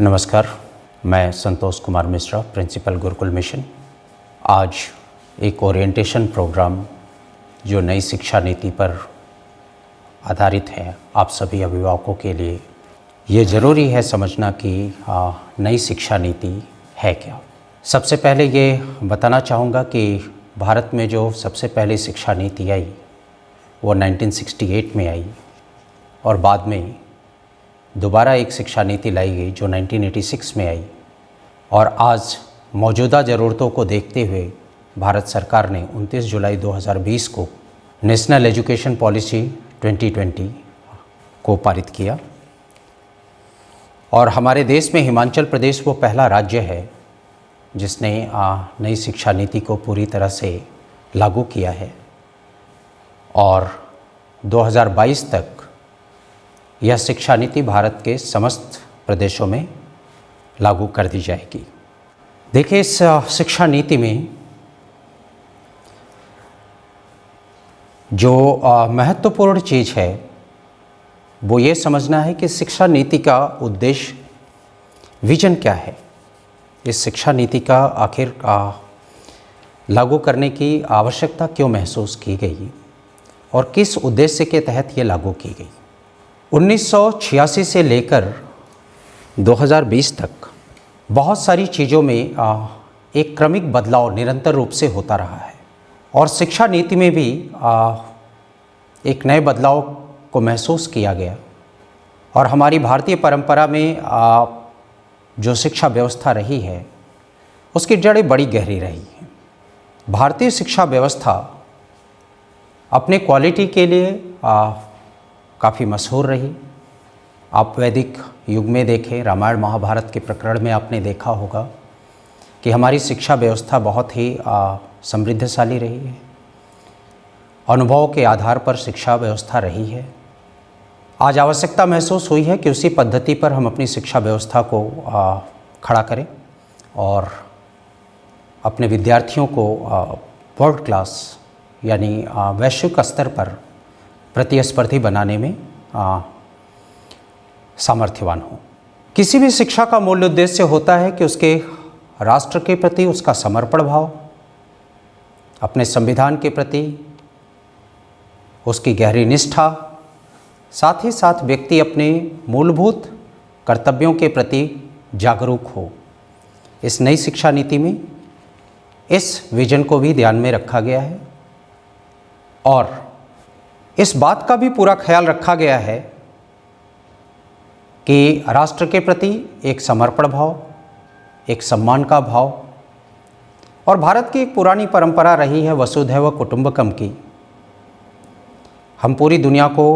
नमस्कार, मैं Santosh Kumar Mishra, principal Gurukul mission. आज एक ओरिएंटेशन प्रोग्राम जो नई शिक्षा नीति पर आधारित है, आप सभी अभिभावकों के लिए ये ज़रूरी है समझना कि नई शिक्षा नीति है क्या। सबसे पहले ये बताना चाहूँगा कि भारत में जो सबसे पहले शिक्षा नीति आई वो 1968 में आई और बाद में दोबारा एक शिक्षा नीति लाई गई जो 1986 में आई। और आज मौजूदा ज़रूरतों को देखते हुए भारत सरकार ने 29 जुलाई 2020 को नेशनल एजुकेशन पॉलिसी 2020 को पारित किया। और हमारे देश में हिमाचल प्रदेश वो पहला राज्य है जिसने नई शिक्षा नीति को पूरी तरह से लागू किया है और 2022 तक यह शिक्षा नीति भारत के समस्त प्रदेशों में लागू कर दी जाएगी। देखिए, इस शिक्षा नीति में जो महत्वपूर्ण चीज़ है वो ये समझना है कि शिक्षा नीति का उद्देश्य, विजन क्या है। इस शिक्षा नीति का आखिर लागू करने की आवश्यकता क्यों महसूस की गई और किस उद्देश्य के तहत ये लागू की गई। 1986 से लेकर 2020 तक बहुत सारी चीज़ों में एक क्रमिक बदलाव निरंतर रूप से होता रहा है और शिक्षा नीति में भी एक नए बदलाव को महसूस किया गया। और हमारी भारतीय परंपरा में जो शिक्षा व्यवस्था रही है उसकी जड़ें बड़ी गहरी रही हैं। भारतीय शिक्षा व्यवस्था अपने क्वालिटी के लिए काफ़ी मशहूर रही। आप वैदिक युग में देखें, रामायण महाभारत के प्रकरण में आपने देखा होगा कि हमारी शिक्षा व्यवस्था बहुत ही समृद्धशाली रही है। अनुभव के आधार पर शिक्षा व्यवस्था रही है। आज आवश्यकता महसूस हुई है कि उसी पद्धति पर हम अपनी शिक्षा व्यवस्था को खड़ा करें और अपने विद्यार्थियों को वर्ल्ड क्लास यानी वैश्विक स्तर पर प्रतिस्पर्धी बनाने में सामर्थ्यवान हो। किसी भी शिक्षा का मूल उद्देश्य होता है कि उसके राष्ट्र के प्रति उसका समर्पण भाव, अपने संविधान के प्रति उसकी गहरी निष्ठा, साथ ही साथ व्यक्ति अपने मूलभूत कर्तव्यों के प्रति जागरूक हो। इस नई शिक्षा नीति में इस विजन को भी ध्यान में रखा गया है और इस बात का भी पूरा ख्याल रखा गया है कि राष्ट्र के प्रति एक समर्पण भाव, एक सम्मान का भाव। और भारत की एक पुरानी परंपरा रही है वसुधैव कुटुंबकम की। हम पूरी दुनिया को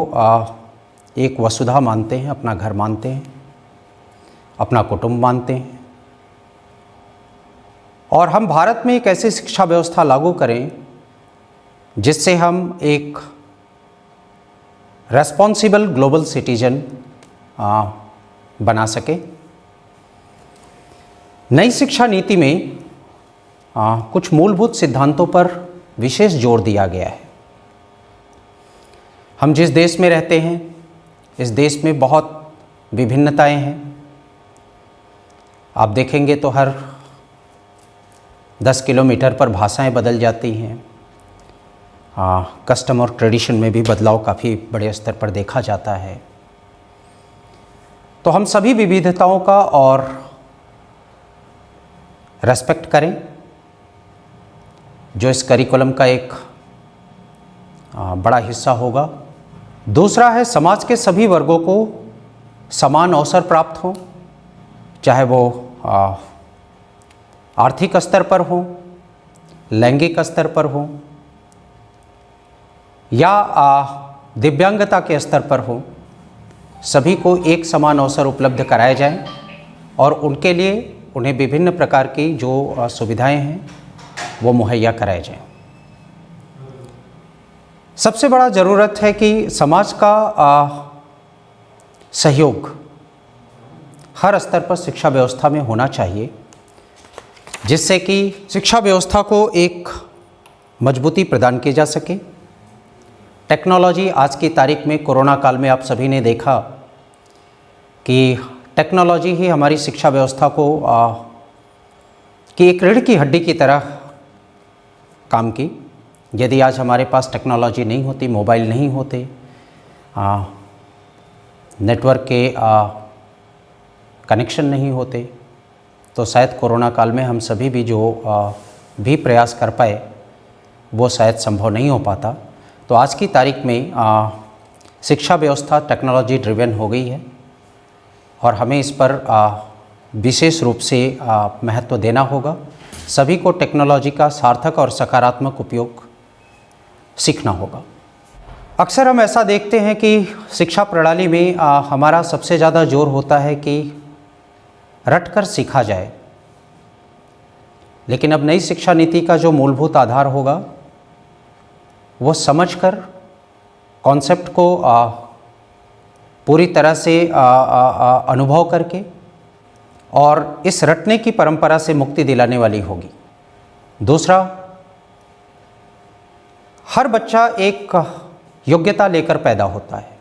एक वसुधा मानते हैं, अपना घर मानते हैं, अपना कुटुंब मानते हैं। और हम भारत में एक ऐसी शिक्षा व्यवस्था लागू करें जिससे हम एक रेस्पॉन्सिबल ग्लोबल सिटीजन बना सके। नई शिक्षा नीति में कुछ मूलभूत सिद्धांतों पर विशेष जोर दिया गया है। हम जिस देश में रहते हैं, इस देश में बहुत विभिन्नताएं हैं। आप देखेंगे तो हर 10 किलोमीटर पर भाषाएं बदल जाती हैं। कस्टम और ट्रेडिशन में भी बदलाव काफ़ी बड़े स्तर पर देखा जाता है। तो हम सभी विविधताओं का और रेस्पेक्ट करें, जो इस करिकुलम का एक बड़ा हिस्सा होगा। दूसरा है समाज के सभी वर्गों को समान अवसर प्राप्त हो, चाहे वो आर्थिक स्तर पर हो, लैंगिक स्तर पर हो या दिव्यांगता के स्तर पर हो। सभी को एक समान अवसर उपलब्ध कराए जाएं और उनके लिए उन्हें विभिन्न प्रकार की जो सुविधाएं हैं वो मुहैया कराए जाएं। सबसे बड़ा ज़रूरत है कि समाज का सहयोग हर स्तर पर शिक्षा व्यवस्था में होना चाहिए, जिससे कि शिक्षा व्यवस्था को एक मजबूती प्रदान की जा सके। टेक्नोलॉजी आज की तारीख में, कोरोना काल में आप सभी ने देखा कि टेक्नोलॉजी ही हमारी शिक्षा व्यवस्था को की एक रीढ़ की हड्डी की तरह काम की। यदि आज हमारे पास टेक्नोलॉजी नहीं होती, मोबाइल नहीं होते, नेटवर्क के कनेक्शन नहीं होते, तो शायद कोरोना काल में हम सभी भी जो भी प्रयास कर पाए वो शायद संभव नहीं हो पाता। तो आज की तारीख में शिक्षा व्यवस्था टेक्नोलॉजी ड्रिवन हो गई है और हमें इस पर विशेष रूप से महत्व देना होगा। सभी को टेक्नोलॉजी का सार्थक और सकारात्मक उपयोग सीखना होगा। अक्सर हम ऐसा देखते हैं कि शिक्षा प्रणाली में हमारा सबसे ज़्यादा जोर होता है कि रटकर सीखा जाए, लेकिन अब नई शिक्षा नीति का जो मूलभूत आधार होगा वो समझकर कॉन्सेप्ट को पूरी तरह से अनुभव करके और इस रटने की परंपरा से मुक्ति दिलाने वाली होगी। दूसरा, हर बच्चा एक योग्यता लेकर पैदा होता है।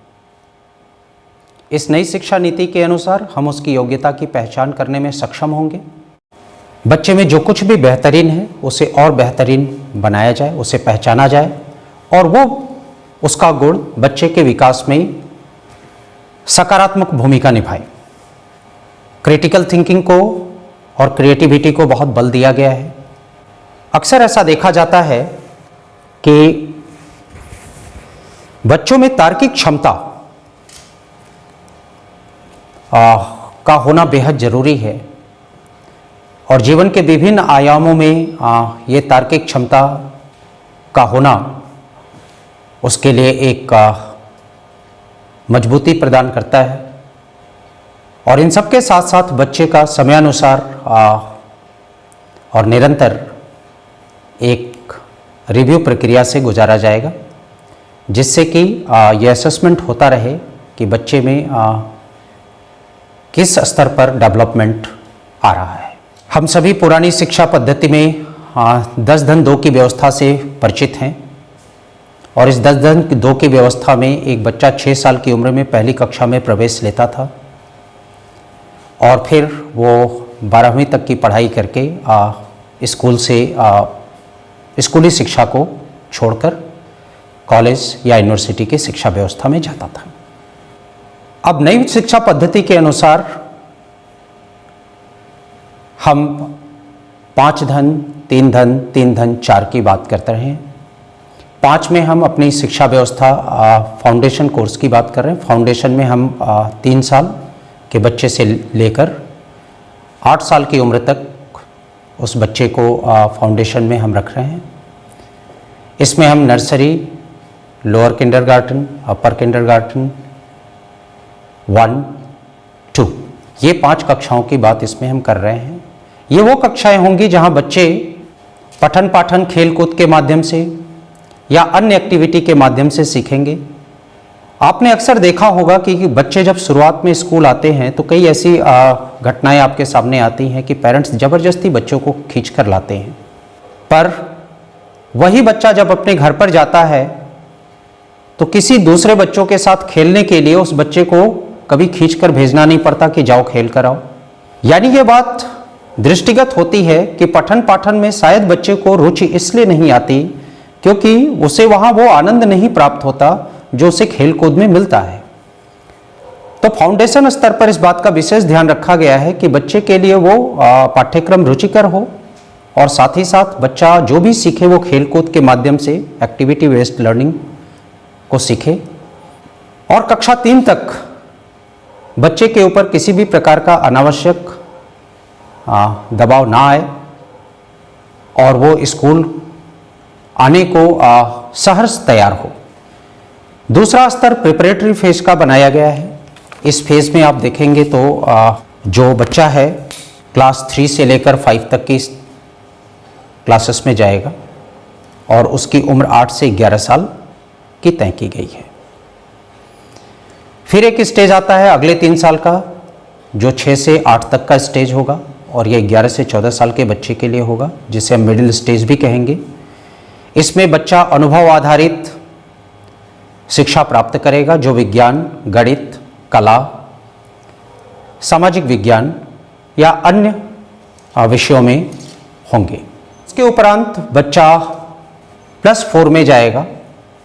इस नई शिक्षा नीति के अनुसार हम उसकी योग्यता की पहचान करने में सक्षम होंगे। बच्चे में जो कुछ भी बेहतरीन है उसे और बेहतरीन बनाया जाए, उसे पहचाना जाए और वो उसका गुण बच्चे के विकास में सकारात्मक भूमिका निभाए। क्रिटिकल थिंकिंग को और क्रिएटिविटी को बहुत बल दिया गया है। अक्सर ऐसा देखा जाता है कि बच्चों में तार्किक क्षमता का होना बेहद ज़रूरी है और जीवन के विभिन्न आयामों में ये तार्किक क्षमता का होना उसके लिए एक मजबूती प्रदान करता है। और इन सब के साथ साथ बच्चे का समयानुसार और निरंतर एक रिव्यू प्रक्रिया से गुजारा जाएगा, जिससे कि यह असेसमेंट होता रहे कि बच्चे में किस स्तर पर डेवलपमेंट आ रहा है। हम सभी पुरानी शिक्षा पद्धति में 10-2 की व्यवस्था से परिचित हैं और इस 10-2 की व्यवस्था में एक बच्चा 6 साल की उम्र में पहली कक्षा में प्रवेश लेता था और फिर वो 12वीं तक की पढ़ाई करके स्कूल से स्कूली शिक्षा को छोड़कर कॉलेज या यूनिवर्सिटी की शिक्षा व्यवस्था में जाता था। अब नई शिक्षा पद्धति के अनुसार हम 5 धन 3 धन 3 धन 4 की बात करते रहे हैं। 5 में हम अपनी शिक्षा व्यवस्था फाउंडेशन कोर्स की बात कर रहे हैं। फाउंडेशन में हम 3 साल के बच्चे से लेकर 8 साल की उम्र तक उस बच्चे को फाउंडेशन में हम रख रहे हैं। इसमें हम नर्सरी, लोअर किंडरगार्टन, अपर किंडरगार्टन, 1, 2 ये 5 कक्षाओं की बात इसमें हम कर रहे हैं। ये वो कक्षाएं होंगी जहां बच्चे पठन पाठन खेलकूद के माध्यम से या अन्य एक्टिविटी के माध्यम से सीखेंगे। आपने अक्सर देखा होगा कि बच्चे जब शुरुआत में स्कूल आते हैं तो कई ऐसी घटनाएं आपके सामने आती हैं कि पेरेंट्स ज़बरदस्ती बच्चों को खींच कर लाते हैं, पर वही बच्चा जब अपने घर पर जाता है तो किसी दूसरे बच्चों के साथ खेलने के लिए उस बच्चे को कभी खींच कर भेजना नहीं पड़ता कि जाओ खेल कर आओ। यानी ये बात दृष्टिगत होती है कि पठन पाठन में शायद बच्चे को रुचि इसलिए नहीं आती क्योंकि उसे वहाँ वो आनंद नहीं प्राप्त होता जो उसे खेल कूद में मिलता है। तो फाउंडेशन स्तर पर इस बात का विशेष ध्यान रखा गया है कि बच्चे के लिए वो पाठ्यक्रम रुचिकर हो और साथ ही साथ बच्चा जो भी सीखे वो खेल कूद के माध्यम से एक्टिविटी बेस्ड लर्निंग को सीखे और कक्षा 3 तक बच्चे के ऊपर किसी भी प्रकार का अनावश्यक दबाव ना आए और वो स्कूल आने को सहर्ष तैयार हो। दूसरा स्तर प्रिपरेटरी फेज का बनाया गया है। इस फेज में आप देखेंगे तो जो बच्चा है क्लास 3 से लेकर 5 तक की क्लासेस में जाएगा और उसकी उम्र 8 से 11 साल की तय की गई है। फिर एक स्टेज आता है अगले 3 साल का जो 6 से 8 तक का स्टेज होगा और ये 11 से 14 साल के बच्चे के लिए होगा, जिसे हम मिडिल स्टेज भी कहेंगे। इसमें बच्चा अनुभव आधारित शिक्षा प्राप्त करेगा जो विज्ञान, गणित, कला, सामाजिक विज्ञान या अन्य विषयों में होंगे। इसके उपरांत बच्चा +4 में जाएगा,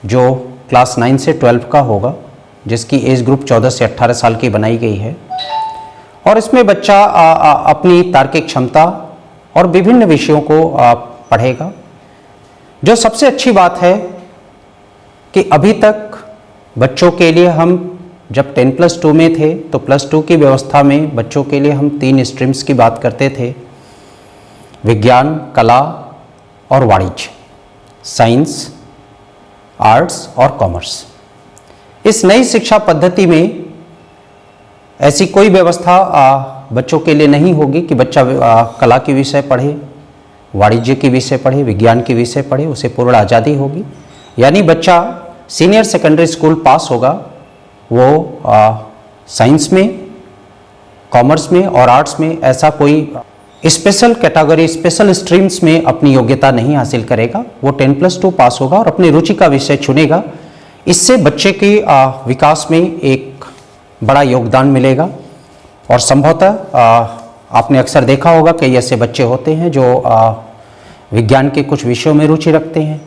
जो क्लास 9 से 12 का होगा, जिसकी एज ग्रुप 14 से 18 साल की बनाई गई है। और इसमें बच्चा अपनी तार्किक क्षमता और विभिन्न विषयों को पढ़ेगा। जो सबसे अच्छी बात है कि अभी तक बच्चों के लिए हम जब 10+2 में थे तो +2 की व्यवस्था में बच्चों के लिए हम 3 स्ट्रीम्स की बात करते थे, विज्ञान, कला और वाणिज्य, साइंस, आर्ट्स और कॉमर्स। इस नई शिक्षा पद्धति में ऐसी कोई व्यवस्था बच्चों के लिए नहीं होगी कि बच्चा कला के विषय पढ़े, वाणिज्य के विषय पढ़े, विज्ञान के विषय पढ़े। उसे पूर्ण आज़ादी होगी। यानी बच्चा सीनियर सेकेंडरी स्कूल पास होगा, वो साइंस में, कॉमर्स में और आर्ट्स में ऐसा कोई स्पेशल कैटेगरी, स्पेशल स्ट्रीम्स में अपनी योग्यता नहीं हासिल करेगा। वो 10+2 पास होगा और अपनी रुचि का विषय चुनेगा। इससे बच्चे के विकास में एक बड़ा योगदान मिलेगा। और संभवतः आपने अक्सर देखा होगा कि ऐसे बच्चे होते हैं जो विज्ञान के कुछ विषयों में रुचि रखते हैं,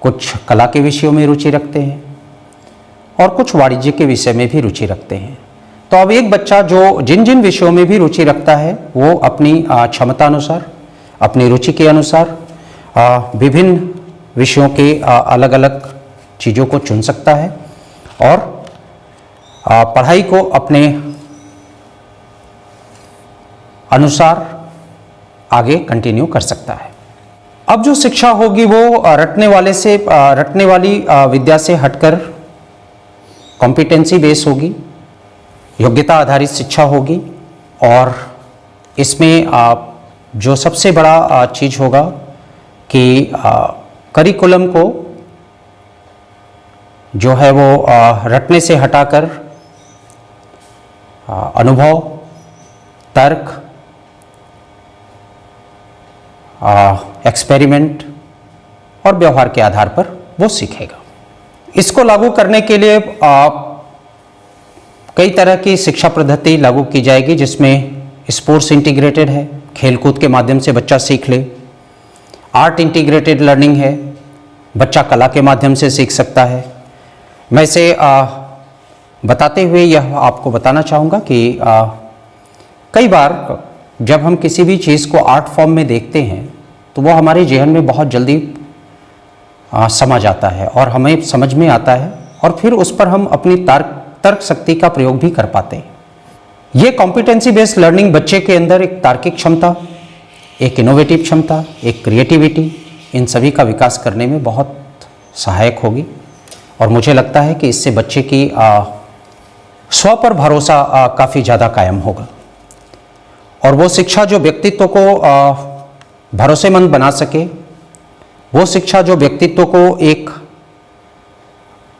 कुछ कला के विषयों में रुचि रखते हैं और कुछ वाणिज्य के विषय में भी रुचि रखते हैं। तो अब एक बच्चा जो जिन जिन विषयों में भी रुचि रखता है वो अपनी क्षमता अनुसार, अपनी रुचि के अनुसार विभिन्न विषयों के अलग अलग चीज़ों को चुन सकता है और पढ़ाई को अपने अनुसार आगे कंटिन्यू कर सकता है। अब जो शिक्षा होगी वो रटने वाली विद्या से हटकर कॉम्पिटेंसी बेस होगी, योग्यता आधारित शिक्षा होगी। और इसमें जो सबसे बड़ा चीज़ होगा कि करिकुलम को जो है वो रटने से हटाकर अनुभव, तर्क, एक्सपेरिमेंट और व्यवहार के आधार पर वो सीखेगा। इसको लागू करने के लिए कई तरह की शिक्षा पद्धति लागू की जाएगी, जिसमें स्पोर्ट्स इंटीग्रेटेड है, खेलकूद के माध्यम से बच्चा सीख ले। आर्ट इंटीग्रेटेड लर्निंग है, बच्चा कला के माध्यम से सीख सकता है। मैं इसे बताते हुए यह आपको बताना चाहूँगा कि कई बार जब हम किसी भी चीज़ को आर्ट फॉर्म में देखते हैं तो वो हमारे जेहन में बहुत जल्दी समा जाता है और हमें समझ में आता है और फिर उस पर हम अपनी तर्क शक्ति का प्रयोग भी कर पाते हैं। ये कॉम्पिटेंसी बेस्ड लर्निंग बच्चे के अंदर एक तार्किक क्षमता, एक इनोवेटिव क्षमता, एक क्रिएटिविटी, इन सभी का विकास करने में बहुत सहायक होगी। और मुझे लगता है कि इससे बच्चे की स्व पर भरोसा काफ़ी ज़्यादा कायम होगा और वो शिक्षा जो व्यक्तित्व को भरोसेमंद बना सके, वो शिक्षा जो व्यक्तित्व को एक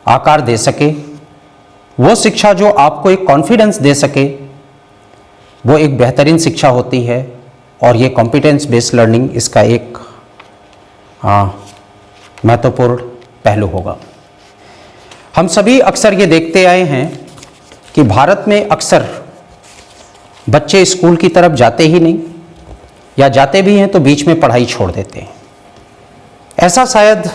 आकार दे सके, वो शिक्षा जो आपको एक कॉन्फिडेंस दे सके, वो एक बेहतरीन शिक्षा होती है। और ये कॉम्पिटेंस बेस्ड लर्निंग इसका एक महत्वपूर्ण पहलू होगा। हम सभी अक्सर ये देखते आए हैं कि भारत में अक्सर बच्चे स्कूल की तरफ जाते ही नहीं, या जाते भी हैं तो बीच में पढ़ाई छोड़ देते हैं। ऐसा शायद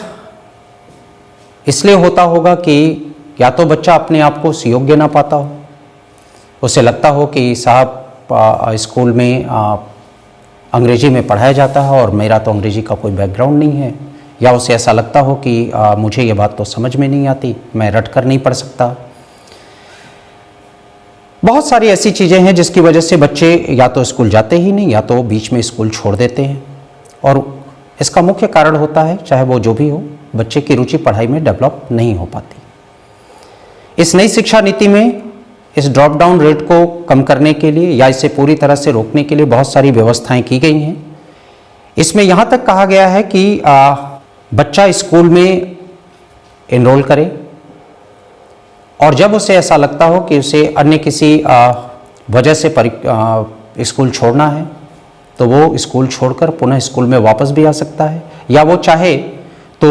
इसलिए होता होगा कि या तो बच्चा अपने आप को सुयोग्य ना पाता हो, उसे लगता हो कि साहब स्कूल में अंग्रेजी में पढ़ाया जाता है और मेरा तो अंग्रेजी का कोई बैकग्राउंड नहीं है, या उसे ऐसा लगता हो कि मुझे ये बात तो समझ में नहीं आती, मैं रट कर नहीं पढ़ सकता। बहुत सारी ऐसी चीज़ें हैं जिसकी वजह से बच्चे या तो स्कूल जाते ही नहीं या तो बीच में स्कूल छोड़ देते हैं। और इसका मुख्य कारण होता है, चाहे वो जो भी हो, बच्चे की रुचि पढ़ाई में डेवलप नहीं हो पाती। इस नई शिक्षा नीति में इस ड्रॉप डाउन रेट को कम करने के लिए या इसे पूरी तरह से रोकने के लिए बहुत सारी व्यवस्थाएं की गई हैं। इसमें यहाँ तक कहा गया है कि बच्चा स्कूल में एनरोल करे और जब उसे ऐसा लगता हो कि उसे अन्य किसी वजह से स्कूल छोड़ना है तो वो स्कूल छोड़कर पुनः स्कूल में वापस भी आ सकता है, या वो चाहे तो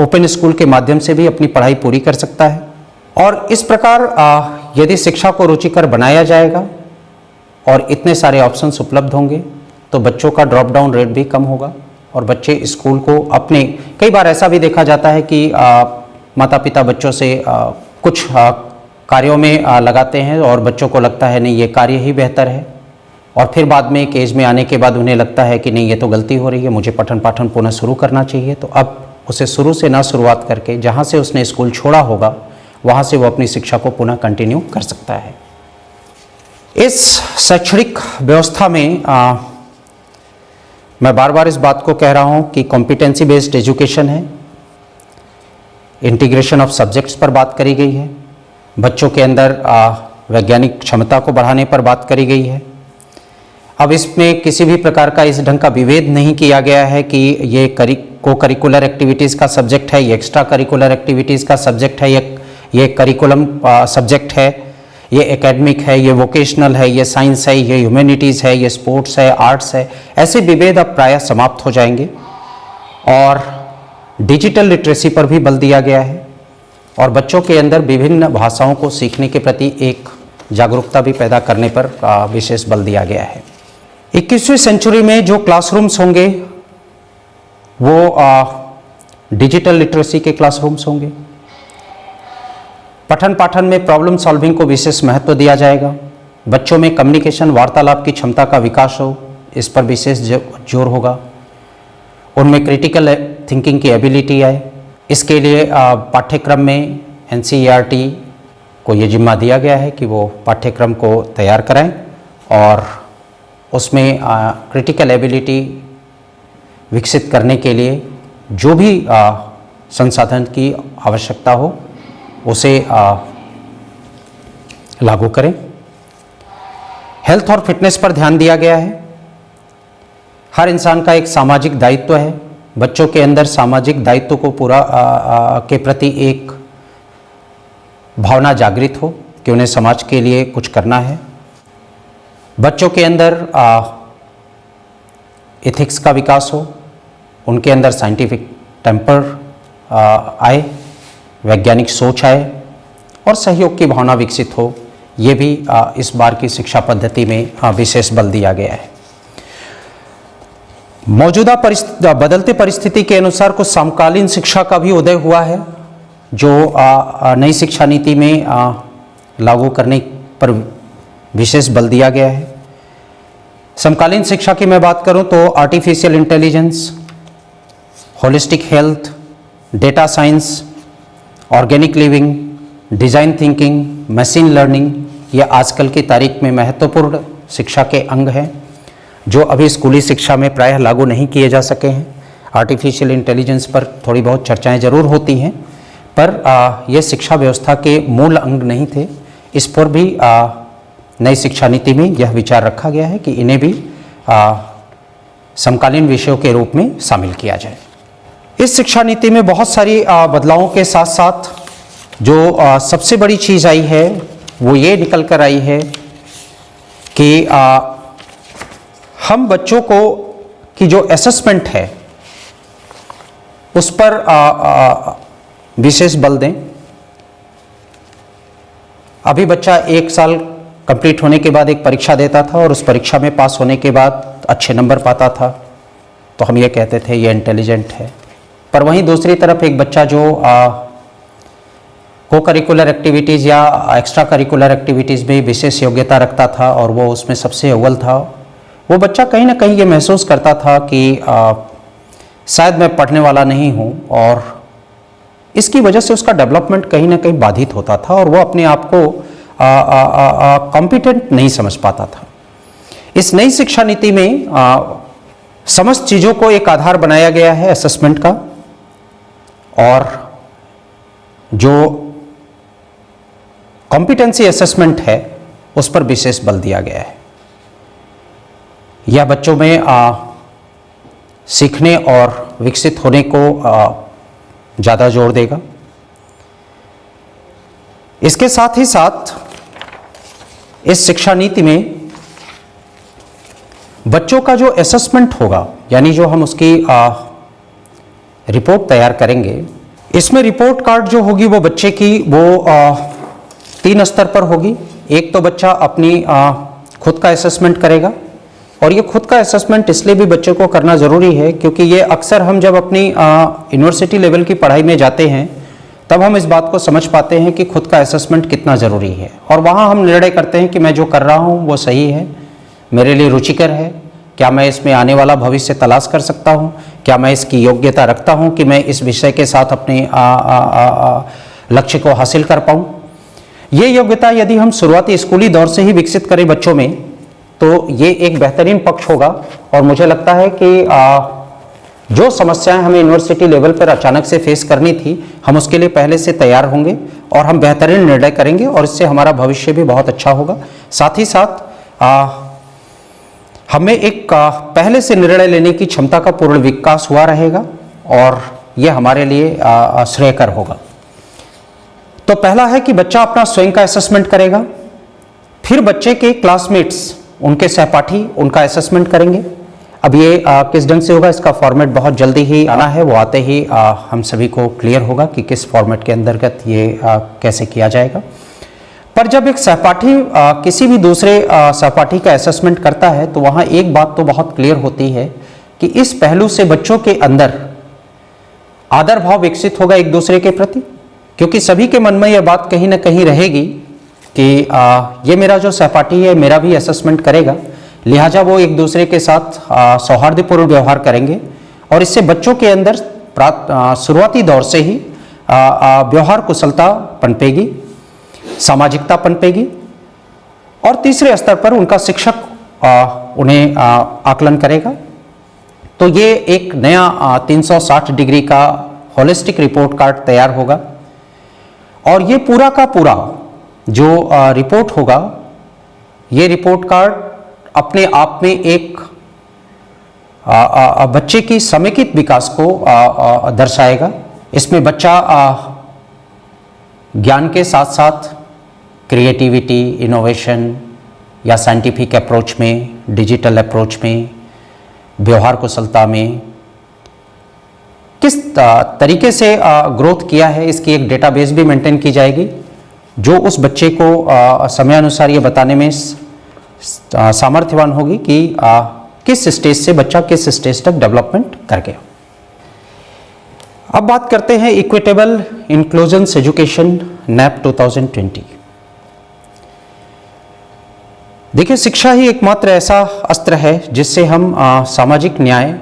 ओपन स्कूल के माध्यम से भी अपनी पढ़ाई पूरी कर सकता है। और इस प्रकार यदि शिक्षा को रुचिकर बनाया जाएगा और इतने सारे ऑप्शंस उपलब्ध होंगे तो बच्चों का ड्रॉप डाउन रेट भी कम होगा और बच्चे स्कूल को अपने, कई बार ऐसा भी देखा जाता है कि माता पिता बच्चों से कुछ कार्यों में लगाते हैं और बच्चों को लगता है नहीं ये कार्य ही बेहतर है, और फिर बाद में एक एज में आने के बाद उन्हें लगता है कि नहीं ये तो गलती हो रही है, मुझे पठन पाठन पुनः शुरू करना चाहिए। तो अब उसे शुरू से ना शुरुआत करके जहाँ से उसने स्कूल छोड़ा होगा वहाँ से वो अपनी शिक्षा को पुनः कंटिन्यू कर सकता है। इस शैक्षणिक व्यवस्था में मैं बार बार इस बात को कह रहा हूँ कि कॉम्पिटेंसी बेस्ड एजुकेशन है, इंटीग्रेशन ऑफ सब्जेक्ट्स पर बात करी गई है, बच्चों के अंदर वैज्ञानिक क्षमता को बढ़ाने पर बात करी गई है। अब इसमें किसी भी प्रकार का इस ढंग का विभेद नहीं किया गया है कि ये को करिकुलर एक्टिविटीज़ का सब्जेक्ट है, ये एक्स्ट्रा करिकुलर एक्टिविटीज़ का सब्जेक्ट है, ये करिकुलम सब्जेक्ट है, ये एकेडमिक है, ये वोकेशनल है, ये साइंस है, ये ह्यूमैनिटीज़ है, ये स्पोर्ट्स है, आर्ट्स है। ऐसे विभेद अब प्रायः समाप्त हो जाएंगे और डिजिटल लिटरेसी पर भी बल दिया गया है और बच्चों के अंदर विभिन्न भाषाओं को सीखने के प्रति एक जागरूकता भी पैदा करने पर विशेष बल दिया गया है। 21वीं सेंचुरी में जो क्लासरूम्स होंगे वो डिजिटल लिटरेसी के क्लासरूम्स होंगे। पठन पाठन में प्रॉब्लम सॉल्विंग को विशेष महत्व दिया जाएगा। बच्चों में कम्युनिकेशन वार्तालाप की क्षमता का विकास हो, इस पर विशेष जोर होगा। उनमें क्रिटिकल थिंकिंग की एबिलिटी आए, इसके लिए पाठ्यक्रम में NCERT को ये जिम्मा दिया गया है कि वो पाठ्यक्रम को तैयार कराएं और उसमें क्रिटिकल एबिलिटी विकसित करने के लिए जो भी संसाधन की आवश्यकता हो उसे लागू करें। हेल्थ और फिटनेस पर ध्यान दिया गया है। हर इंसान का एक सामाजिक दायित्व है। बच्चों के अंदर सामाजिक दायित्व को पूरा के प्रति एक भावना जागृत हो कि उन्हें समाज के लिए कुछ करना है। बच्चों के अंदर एथिक्स का विकास हो, उनके अंदर साइंटिफिक टेम्पर आए, वैज्ञानिक सोच आए और सहयोग की भावना विकसित हो, ये भी इस बार की शिक्षा पद्धति में विशेष बल दिया गया है। मौजूदा बदलती परिस्थिति के अनुसार कुछ समकालीन शिक्षा का भी उदय हुआ है जो नई शिक्षा नीति में लागू करने पर विशेष बल दिया गया है। समकालीन शिक्षा की मैं बात करूं तो artificial intelligence, holistic health, data science, organic living, design thinking, machine learning, ये आजकल की तारीख में महत्वपूर्ण शिक्षा के अंग हैं जो अभी स्कूली शिक्षा में प्रायः लागू नहीं किए जा सके हैं। आर्टिफिशियल इंटेलिजेंस पर थोड़ी बहुत चर्चाएं जरूर होती हैं पर ये शिक्षा व्यवस्था के मूल अंग नहीं थे। इस पर भी नई शिक्षा नीति में यह विचार रखा गया है कि इन्हें भी समकालीन विषयों के रूप में शामिल किया जाए। इस शिक्षा नीति में बहुत सारी बदलावों के साथ साथ जो सबसे बड़ी चीज़ आई है वो ये निकल कर आई है कि हम बच्चों को की जो असेसमेंट है उस पर विशेष बल दें। अभी बच्चा 1 साल कंप्लीट होने के बाद एक परीक्षा देता था और उस परीक्षा में पास होने के बाद अच्छे नंबर पाता था तो हम ये कहते थे ये इंटेलिजेंट है। पर वहीं दूसरी तरफ एक बच्चा जो को करिकुलर एक्टिविटीज़ या एक्स्ट्रा करिकुलर एक्टिविटीज़ में विशेष योग्यता रखता था और वो उसमें सबसे अव्वल था, वो बच्चा कहीं ना कहीं ये महसूस करता था कि शायद मैं पढ़ने वाला नहीं हूँ और इसकी वजह से उसका डेवलपमेंट कहीं ना कहीं बाधित होता था और वो अपने आप को कॉम्पिटेंट नहीं समझ पाता था। इस नई शिक्षा नीति में समस्त चीज़ों को एक आधार बनाया गया है असेसमेंट का और जो कॉम्पिटेंसी असेसमेंट है उस पर विशेष बल दिया गया है। यह बच्चों में सीखने और विकसित होने को ज़्यादा जोर देगा। इसके साथ ही साथ इस शिक्षा नीति में बच्चों का जो असेसमेंट होगा यानी जो हम उसकी रिपोर्ट तैयार करेंगे इसमें रिपोर्ट कार्ड जो होगी वो बच्चे की वो 3 स्तर पर होगी। एक तो बच्चा अपनी खुद का असेसमेंट करेगा, और ये खुद का असेसमेंट इसलिए भी बच्चे को करना ज़रूरी है क्योंकि ये अक्सर हम जब अपनी यूनिवर्सिटी लेवल की पढ़ाई में जाते हैं तब हम इस बात को समझ पाते हैं कि खुद का असेसमेंट कितना ज़रूरी है, और वहाँ हम निर्णय करते हैं कि मैं जो कर रहा हूँ वो सही है, मेरे लिए रुचिकर है, क्या मैं इसमें आने वाला भविष्य तलाश कर सकता हूँ, क्या मैं इसकी योग्यता रखता हूँ कि मैं इस विषय के साथ अपने लक्ष्य को हासिल कर पाऊँ। ये योग्यता यदि हम शुरुआती स्कूली दौर से ही विकसित करें बच्चों में तो ये एक बेहतरीन पक्ष होगा, और मुझे लगता है कि जो समस्याएं हमें यूनिवर्सिटी लेवल पर अचानक से फेस करनी थी हम उसके लिए पहले से तैयार होंगे और हम बेहतरीन निर्णय करेंगे, और इससे हमारा भविष्य भी बहुत अच्छा होगा। साथ ही साथ हमें एक पहले से निर्णय लेने की क्षमता का पूर्ण विकास हुआ रहेगा, और यह हमारे लिए श्रेयकर होगा। तो पहला है कि बच्चा अपना स्वयं का असेसमेंट करेगा, फिर बच्चे के क्लासमेट्स, उनके सहपाठी उनका असेसमेंट करेंगे। अब ये किस ढंग से होगा इसका फॉर्मेट बहुत जल्दी ही आना है, वो आते ही हम सभी को क्लियर होगा कि किस फॉर्मेट के अंतर्गत ये कैसे किया जाएगा। पर जब एक सहपाठी किसी भी दूसरे सहपाठी का असेसमेंट करता है तो वहाँ एक बात तो बहुत क्लियर होती है कि इस पहलू से बच्चों के अंदर आदर भाव विकसित होगा एक दूसरे के प्रति, क्योंकि सभी के मन में यह बात कहीं ना कहीं रहेगी कि ये मेरा जो सहपाठी है मेरा भी असेसमेंट करेगा, लिहाजा वो एक दूसरे के साथ सौहार्दपूर्ण व्यवहार करेंगे, और इससे बच्चों के अंदर शुरुआती दौर से ही व्यवहार कुशलता पनपेगी, सामाजिकता पनपेगी, और तीसरे स्तर पर उनका शिक्षक उन्हें आकलन करेगा। तो ये एक नया 360 डिग्री का होलिस्टिक रिपोर्ट कार्ड तैयार होगा, और ये पूरा का पूरा जो रिपोर्ट होगा, ये रिपोर्ट कार्ड अपने आप में एक बच्चे की समेकित विकास को दर्शाएगा। इसमें बच्चा ज्ञान के साथ साथ क्रिएटिविटी, इनोवेशन या साइंटिफिक अप्रोच में, डिजिटल अप्रोच में, व्यवहार कुशलता में किस तरीके से ग्रोथ किया है, इसकी एक डेटाबेस भी मेंटेन की जाएगी जो उस बच्चे को समयानुसार ये बताने में सामर्थ्यवान होगी कि किस स्टेज से बच्चा किस स्टेज तक डेवलपमेंट कर गया। अब बात करते हैं इक्विटेबल इंक्लूजन्स एजुकेशन नैप 2020। देखिए, शिक्षा ही एकमात्र ऐसा अस्त्र है जिससे हम सामाजिक न्याय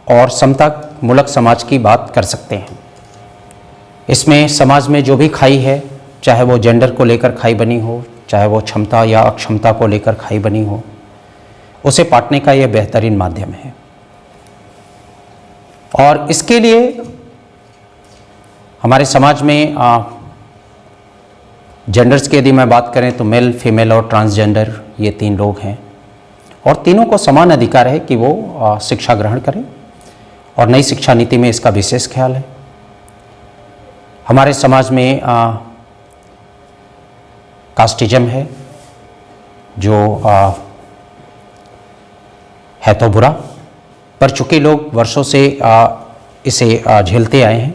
और समता मूलक समाज की बात कर सकते हैं। इसमें समाज में जो भी खाई है, चाहे वो जेंडर को लेकर खाई बनी हो, चाहे वो क्षमता या अक्षमता को लेकर खाई बनी हो, उसे पाटने का यह बेहतरीन माध्यम है। और इसके लिए हमारे समाज में जेंडर्स की यदि मैं बात करें तो मेल, फीमेल और ट्रांसजेंडर, ये 3 लोग हैं, और तीनों को समान अधिकार है कि वो शिक्षा ग्रहण करें, और नई शिक्षा नीति में इसका विशेष ख्याल है। हमारे समाज में कास्टिज्म है जो है तो बुरा, पर चूंकि लोग वर्षों से इसे झेलते आए हैं,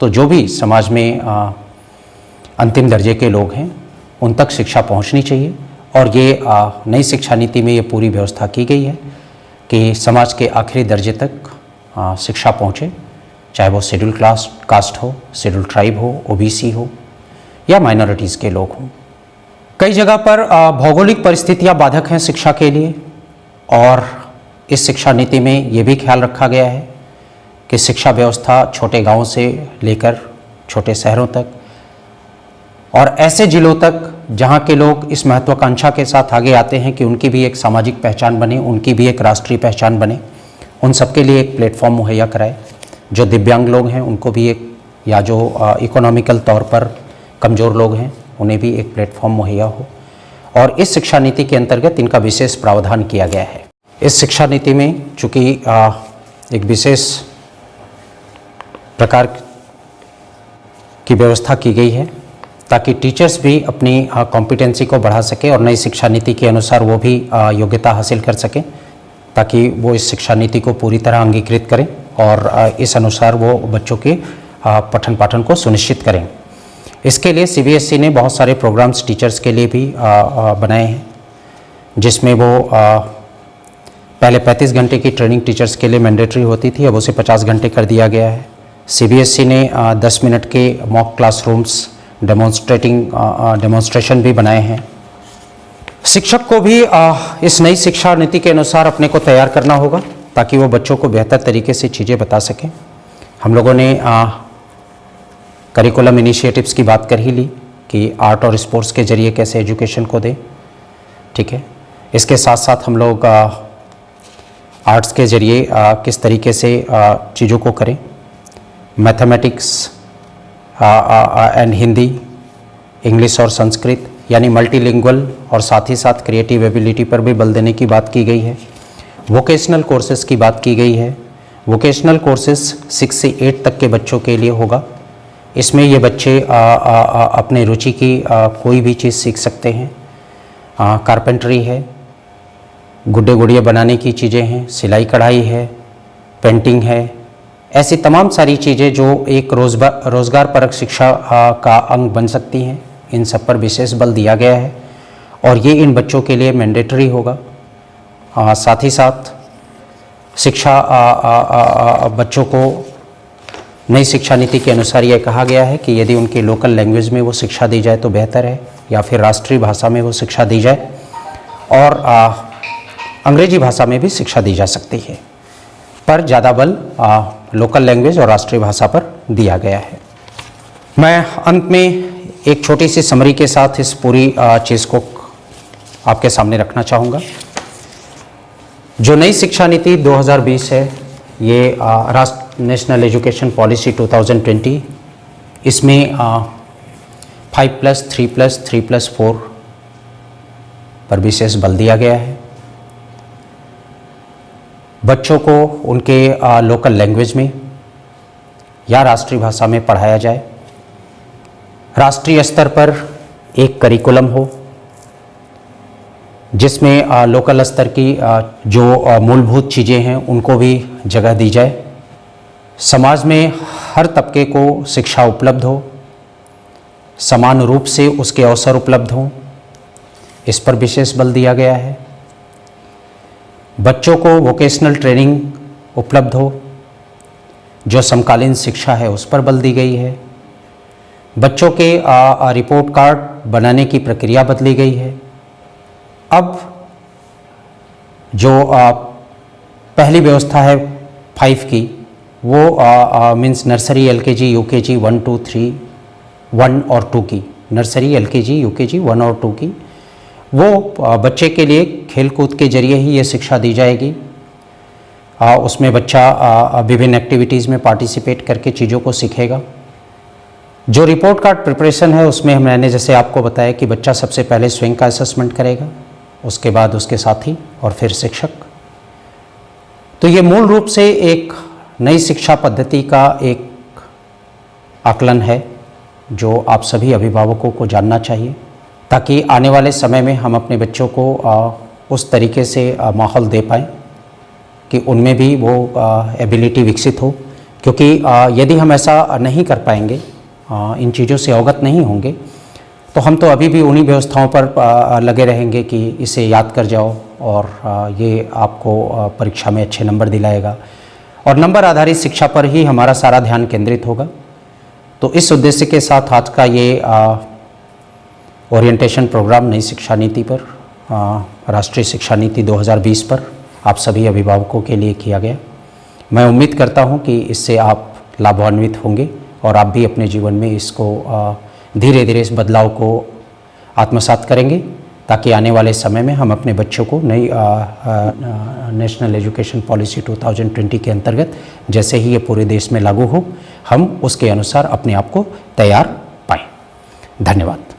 तो जो भी समाज में अंतिम दर्जे के लोग हैं उन तक शिक्षा पहुंचनी चाहिए। और ये नई शिक्षा नीति में ये पूरी व्यवस्था की गई है कि समाज के आखिरी दर्जे तक शिक्षा पहुंचे, चाहे वो शेड्यूल कास्ट हो, शेड्यूल ट्राइब हो, ओबीसी हो या माइनॉरिटीज़ के लोग हों। कई जगह पर भौगोलिक परिस्थितियां बाधक हैं शिक्षा के लिए, और इस शिक्षा नीति में ये भी ख्याल रखा गया है कि शिक्षा व्यवस्था छोटे गांवों से लेकर छोटे शहरों तक और ऐसे जिलों तक जहां के लोग इस महत्वाकांक्षा के साथ आगे आते हैं कि उनकी भी एक सामाजिक पहचान बने, उनकी भी एक राष्ट्रीय पहचान बने, उन सबके लिए एक प्लेटफॉर्म मुहैया कराए। जो दिव्यांग लोग हैं उनको भी एक, या जो इकोनॉमिकल तौर पर कमज़ोर लोग हैं उन्हें भी एक प्लेटफॉर्म मुहैया हो, और इस शिक्षा नीति के अंतर्गत इनका विशेष प्रावधान किया गया है। इस शिक्षा नीति में चूँकि एक विशेष प्रकार की व्यवस्था की गई है ताकि टीचर्स भी अपनी कॉम्पिटेंसी को बढ़ा सके और नई शिक्षा नीति के अनुसार वो भी योग्यता हासिल कर सकें, ताकि वो इस शिक्षा नीति को पूरी तरह अंगीकृत करें और इस अनुसार वो बच्चों के पठन पाठन को सुनिश्चित करें। इसके लिए CBSE ने बहुत सारे प्रोग्राम्स टीचर्स के लिए भी बनाए हैं, जिसमें वो पहले 35 घंटे की ट्रेनिंग टीचर्स के लिए मैंडेटरी होती थी, अब उसे 50 घंटे कर दिया गया है। CBSE ने 10 मिनट के मॉक क्लासरूम्स डेमोन्स्ट्रेशन भी बनाए हैं। शिक्षक को भी इस नई शिक्षा नीति के अनुसार अपने को तैयार करना होगा, ताकि वो बच्चों को बेहतर तरीके से चीज़ें बता सकें। हम लोगों ने करिकुलम इनिशिएटिव्स की बात कर ही ली कि आर्ट और स्पोर्ट्स के जरिए कैसे एजुकेशन को दें, ठीक है। इसके साथ साथ हम लोग आर्ट्स के जरिए किस तरीके से चीज़ों को करें। मैथमेटिक्स एंड हिंदी, इंग्लिश और संस्कृत, यानी मल्टीलिंगुअल, और साथ ही साथ क्रिएटिव एबिलिटी पर भी बल देने की बात की गई है। वोकेशनल कोर्सेज़ की बात की गई है। वोकेशनल कोर्सेज़ 6 से 8 तक के बच्चों के लिए होगा। इसमें ये बच्चे अपने रुचि की कोई भी चीज़ सीख सकते हैं। कारपेंटरी है, गुड्डे गुड़िया बनाने की चीज़ें हैं, सिलाई कढ़ाई है, पेंटिंग है, ऐसी तमाम सारी चीज़ें जो एक रोज़गार परक शिक्षा का अंग बन सकती हैं, इन सब पर विशेष बल दिया गया है और ये इन बच्चों के लिए मैंडेटरी होगा। साथ ही साथ शिक्षा बच्चों को नई शिक्षा नीति के अनुसार यह कहा गया है कि यदि उनकी लोकल लैंग्वेज में वो शिक्षा दी जाए तो बेहतर है, या फिर राष्ट्रीय भाषा में वो शिक्षा दी जाए, और अंग्रेजी भाषा में भी शिक्षा दी जा सकती है, पर ज़्यादा बल लोकल लैंग्वेज और राष्ट्रीय भाषा पर दिया गया है। मैं अंत में एक छोटी सी समरी के साथ इस पूरी चीज़ को आपके सामने रखना चाहूँगा। जो नई शिक्षा नीति 2020 है, ये नेशनल एजुकेशन पॉलिसी 2020, इसमें 5+3+3+4 पर विशेष बल दिया गया है। बच्चों को उनके लोकल लैंग्वेज में या राष्ट्रीय भाषा में पढ़ाया जाए। राष्ट्रीय स्तर पर एक करिकुलम हो जिसमें लोकल स्तर की जो मूलभूत चीज़ें हैं उनको भी जगह दी जाए। समाज में हर तबके को शिक्षा उपलब्ध हो, समान रूप से उसके अवसर उपलब्ध हों, इस पर विशेष बल दिया गया है। बच्चों को वोकेशनल ट्रेनिंग उपलब्ध हो, जो समकालीन शिक्षा है उस पर बल दी गई है। बच्चों के रिपोर्ट कार्ड बनाने की प्रक्रिया बदली गई है। अब जो पहली व्यवस्था है 5 की, वो मीन्स नर्सरी, LKG, UKG 1, 2, 3, 1 और 2 की, नर्सरी, LKG, UKG 1 और 2 की, वो बच्चे के लिए खेलकूद के जरिए ही ये शिक्षा दी जाएगी। उसमें बच्चा विभिन्न एक्टिविटीज़ में पार्टिसिपेट करके चीज़ों को सीखेगा। जो रिपोर्ट कार्ड प्रिपरेशन है उसमें मैंने जैसे आपको बताया कि बच्चा सबसे पहले स्वयं का असेसमेंट करेगा, उसके बाद उसके साथी और फिर शिक्षक। तो ये मूल रूप से एक नई शिक्षा पद्धति का एक आकलन है जो आप सभी अभिभावकों को जानना चाहिए, ताकि आने वाले समय में हम अपने बच्चों को उस तरीके से माहौल दे पाएँ कि उनमें भी वो एबिलिटी विकसित हो। क्योंकि यदि हम ऐसा नहीं कर पाएंगे, इन चीज़ों से अवगत नहीं होंगे, तो हम तो अभी भी उन्हीं व्यवस्थाओं पर लगे रहेंगे कि इसे याद कर जाओ और ये आपको परीक्षा में अच्छे नंबर दिलाएगा, और नंबर आधारित शिक्षा पर ही हमारा सारा ध्यान केंद्रित होगा। तो इस उद्देश्य के साथ आज का ये ओरिएंटेशन प्रोग्राम नई शिक्षा नीति पर, राष्ट्रीय शिक्षा नीति 2020 पर आप सभी अभिभावकों के लिए किया गया। मैं उम्मीद करता हूँ कि इससे आप लाभान्वित होंगे और आप भी अपने जीवन में इसको धीरे धीरे इस बदलाव को आत्मसात करेंगे, ताकि आने वाले समय में हम अपने बच्चों को नई नेशनल एजुकेशन पॉलिसी 2020 के अंतर्गत जैसे ही ये पूरे देश में लागू हो, हम उसके अनुसार अपने आप को तैयार पाएँ। धन्यवाद।